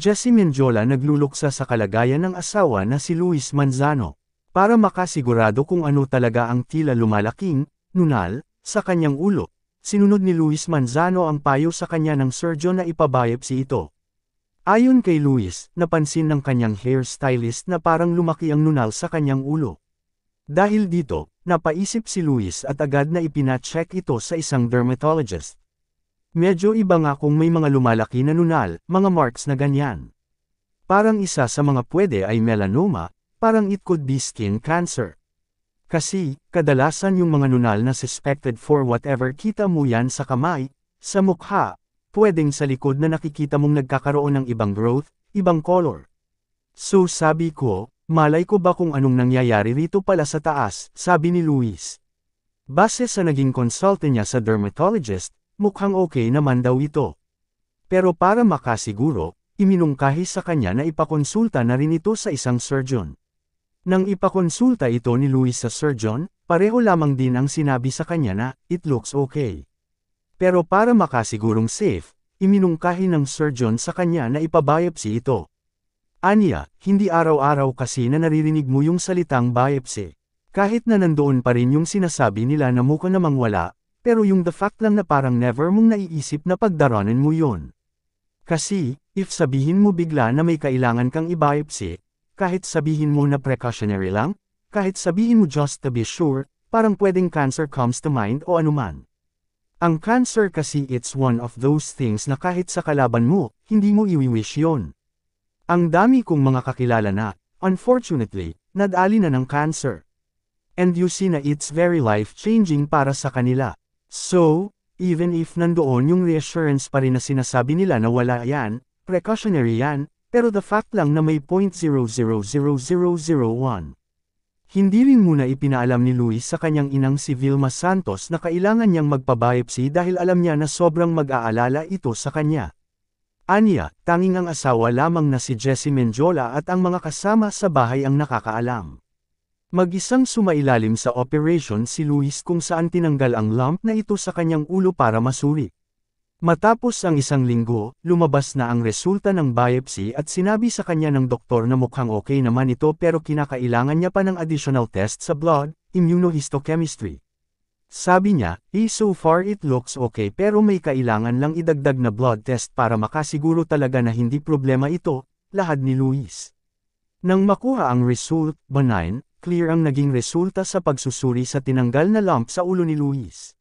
Jessie Mendiola nagluluksa sa kalagayan ng asawa na si Luis Manzano. Para makasigurado kung ano talaga ang tila lumalaking, nunal, sa kanyang ulo, sinunod ni Luis Manzano ang payo sa kanya ng surgeon na ipabiopsy ito. Ayon kay Luis, napansin ng kanyang hairstylist na parang lumaki ang nunal sa kanyang ulo. Dahil dito, napaisip si Luis at agad na ipina-check ito sa isang dermatologist. Medyo iba nga kung may mga lumalaki na nunal, mga marks na ganyan. Parang isa sa mga pwede ay melanoma, parang it could be skin cancer. Kasi, kadalasan yung mga nunal na suspected for whatever kita mo yan sa kamay, sa mukha, pwedeng sa likod na nakikita mong nagkakaroon ng ibang growth, ibang color. So sabi ko, malay ko ba kung anong nangyayari rito pala sa taas, sabi ni Luis. Base sa naging consulta niya sa dermatologist, mukhang okay naman daw ito. Pero para makasiguro, iminungkahi sa kanya na ipakonsulta na rin ito sa isang surgeon. Nang ipakonsulta ito ni Luis sa surgeon, pareho lamang din ang sinabi sa kanya na, it looks okay. Pero para makasigurong safe, iminungkahi ng surgeon sa kanya na ipabiopsy ito. Anya, hindi araw-araw kasi na naririnig mo yung salitang biopsy. Kahit na nandoon pa rin yung sinasabi nila na mukha namang wala, pero yung the fact lang na parang never mong naiisip na pagdaranin mo yun. Kasi, if sabihin mo bigla na may kailangan kang i-biopsy, kahit sabihin mo na precautionary lang, kahit sabihin mo just to be sure, parang pwedeng cancer comes to mind o anuman. Ang cancer kasi it's one of those things na kahit sa kalaban mo, hindi mo i-wish yun. Ang dami kong mga kakilala na, unfortunately, nadali na ng cancer. And you see na it's very life-changing para sa kanila. So, even if nandoon yung reassurance pa rin na sinasabi nila na wala yan, precautionary yan, pero the fact lang na may 0.000001. Hindi rin muna ipinaalam ni Luis sa kanyang inang si Vilma Santos na kailangan niyang magpabiopsy dahil alam niya na sobrang mag-aalala ito sa kanya. Anya, tanging ang asawa lamang na si Jessie Mendiola at ang mga kasama sa bahay ang nakakaalam. Mag-isang sumailalim sa operation si Luis kung saan tinanggal ang lump na ito sa kanyang ulo para masuri. Matapos ang isang linggo, lumabas na ang resulta ng biopsy at sinabi sa kanya ng doktor na mukhang okay naman ito pero kinakailangan niya pa ng additional test sa blood, immunohistochemistry. Sabi niya, so far it looks okay pero may kailangan lang idagdag na blood test para makasiguro talaga na hindi problema ito, lahad ni Luis. Nang makuha ang result, benign, clear ang naging resulta sa pagsusuri sa tinanggal na lump sa ulo ni Luis.